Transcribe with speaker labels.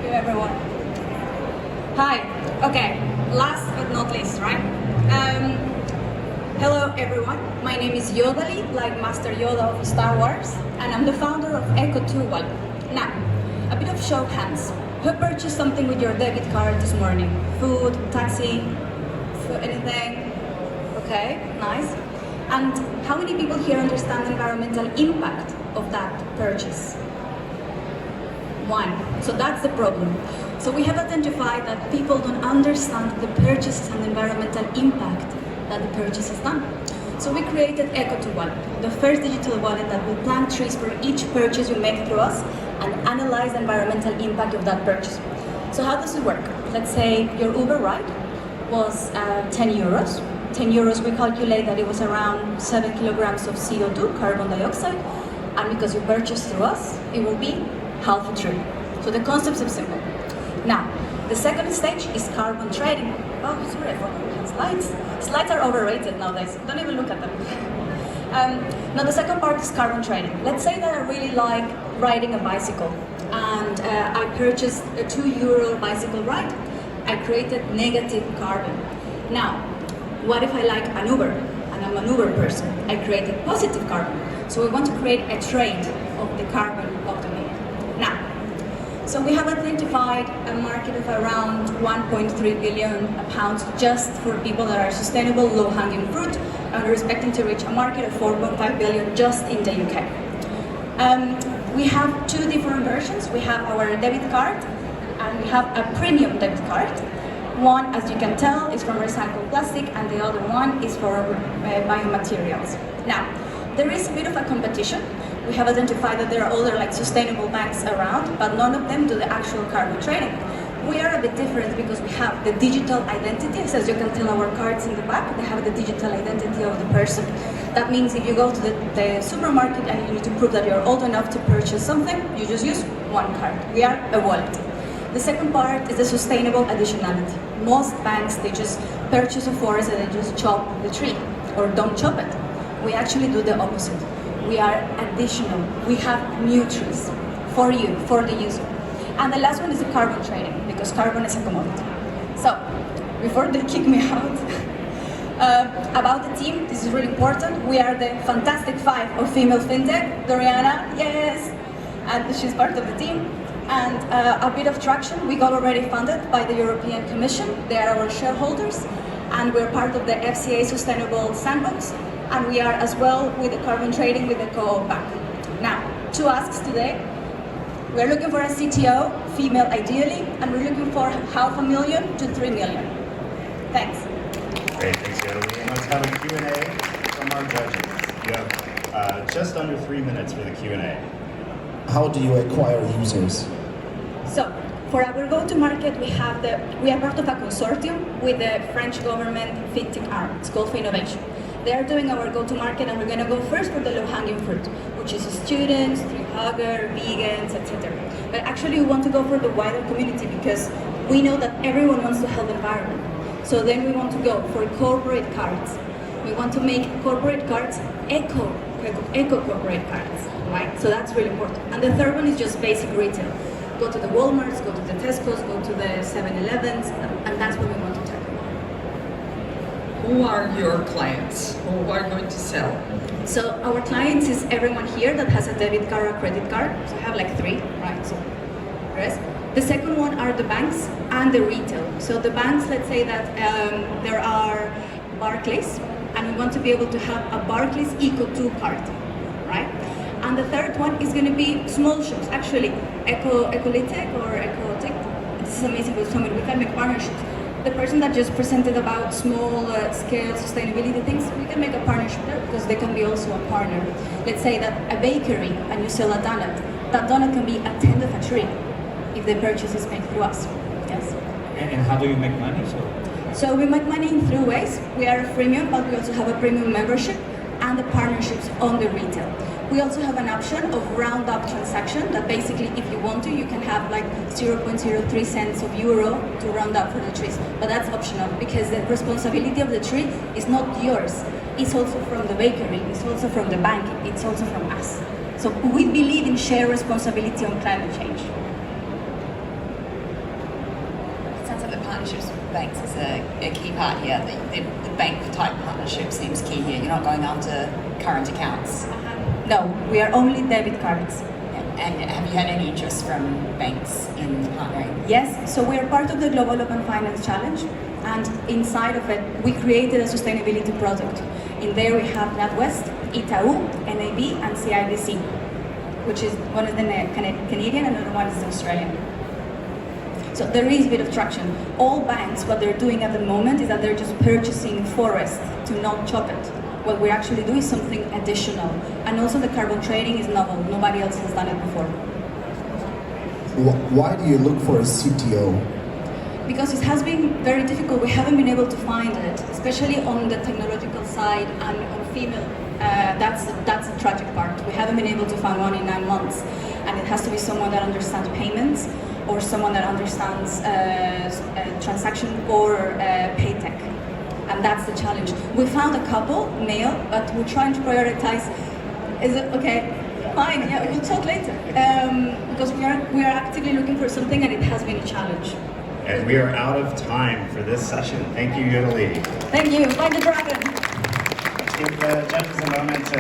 Speaker 1: you, everyone. Hi. Okay, last but not least, right? Hello, everyone. My name is Yodali, like Master Yoda of Star Wars, and I'm the founder of eco2wallet. Now, a bit of show of hands. Who purchased something with your debit card this morning? Food, taxi, anything? Okay, nice. And how many people here understand the environmental impact of that purchase? One. So that's the problem. So we have identified that people don't understand the purchase and the environmental impact that the purchase has done. So we created eco2wallet, the first digital wallet that will plant trees for each purchase you make through us and analyze the environmental impact of that purchase. So how does it work? Let's say your Uber ride was 10 euros. 10 euros, we calculate that it was around 7 kilograms of CO2, carbon dioxide, and because you purchased through us, it will be half a tree. So the concepts are simple. Now, the second stage is carbon trading. Oh, sorry, I forgot to have slides. Slides are overrated nowadays. Don't even look at them. Now, the second part is carbon trading. Let's say that I really like riding a bicycle, and I purchased a €2 bicycle ride. I created negative carbon. Now, what if I like an Uber, and I'm an Uber person? I created positive carbon. So we want to create a trade of the carbon of the meal. Now, so we have identified a market of around 1.3 billion pounds just for people that are sustainable, low-hanging fruit, and we're expecting to reach a market of 4.5 billion just in the UK. We have two different versions. We have our debit card, and we have a premium debit card. One, as you can tell, is from recycled plastic, and the other one is for biomaterials. Now, there is a bit of a competition. We have identified that there are other sustainable banks around, but none of them do the actual carbon trading. We are a bit different because we have the digital identity. So as you can tell, our cards in the back, they have the digital identity of the person. That means if you go to the supermarket and you need to prove that you're old enough to purchase something, you just use one card. We are a wallet. The second part is the sustainable additionality. Most banks, they just purchase a forest and they just chop the tree, or don't chop it. We actually do the opposite. We are additional. We have new trees for you, for the user. And the last one is the carbon trading, because carbon is a commodity. So, before they kick me out, about the team, this is really important. We are the fantastic 5 of female fintech. Doriana, yes, and she's part of the team. And a bit of traction, we got already funded by the European Commission. They are our shareholders, and we're part of the FCA Sustainable Sandbox, and we are as well with the carbon trading with the co-bank. Now, 2 asks today. We're looking for a CTO, female ideally, and we're looking for 500,000 to 3 million. Thanks.
Speaker 2: Great, thanks, Yodali. And let's have a Q&A from our judges. You have just under 3 minutes for the Q&A.
Speaker 3: How do you acquire users?
Speaker 1: So, for our go-to-market, we are part of a consortium with the French government fintech arm. It's called For Innovation. They are doing our go-to-market, and we're going to go first for the low-hanging fruit, which is students, tree-hugger, vegans, etc. But actually, we want to go for the wider community because we know that everyone wants to help the environment. So then we want to go for corporate cards. We want to make corporate cards eco-corporate cards, right? So that's really important. And the third one is just basic retail. Go to the Walmarts, go to the Tesco's, go to the 7-Elevens, and that's what we want to tackle.
Speaker 4: Who are your clients? Who are going to sell?
Speaker 1: So our clients is everyone here that has a debit card or credit card. So I have 3, right? So rest. The second one are the banks and the retail. So the banks, let's say that there are Barclays, and we want to be able to have a Barclays Eco2 card, right? And the third one is going to be small shops, actually, Ecolitech or Ecotech. This is amazing because we can make partnerships. The person that just presented about small scale sustainability things, we can make a partnership there because they can be also a partner. Let's say that a bakery and you sell a donut, that donut can be a tenth of a tree if the purchase is made through us. Yes.
Speaker 5: And how do you make money?
Speaker 1: So we make money in 3 ways. We are a freemium, but we also have a premium membership and the partnerships on the retail. We also have an option of round-up transaction that basically, if you want to, you can have 0.03 cents of euro to round up for the trees. But that's optional because the responsibility of the tree is not yours. It's also from the bakery, it's also from the bank, it's also from us. So we believe in shared responsibility on climate change.
Speaker 6: concept of partnerships with banks is a key part here. The bank type partnership seems key here. You're not going after current accounts.
Speaker 1: No, we are only debit cards.
Speaker 6: And have you had any interest from banks in partnering?
Speaker 1: Yes, so we are part of the Global Open Finance Challenge, and inside of it, we created a sustainability product. In there, we have NatWest, Itaú, NAB, and CIBC, which is one is the Canadian and another one is the Australian. So there is a bit of traction. All banks, what they're doing at the moment is that they're just purchasing forest to not chop it. What we actually do is something additional. And also the carbon trading is novel. Nobody else has done it before.
Speaker 3: Why do you look for a CTO?
Speaker 1: Because it has been very difficult. We haven't been able to find it, especially on the technological side and on female. That's the tragic part. We haven't been able to find one in 9 months. And it has to be someone that understands payments or someone that understands transaction or pay tech. And that's the challenge. We found a couple, male, but we're trying to prioritize. Is it okay? Fine, yeah, we'll talk later. Because we are actively looking for something, and it has been a challenge.
Speaker 2: And we are out of time for this session. Thank you, Yodali.
Speaker 1: Thank you. Find the dragon.
Speaker 2: Let's give the judges a moment to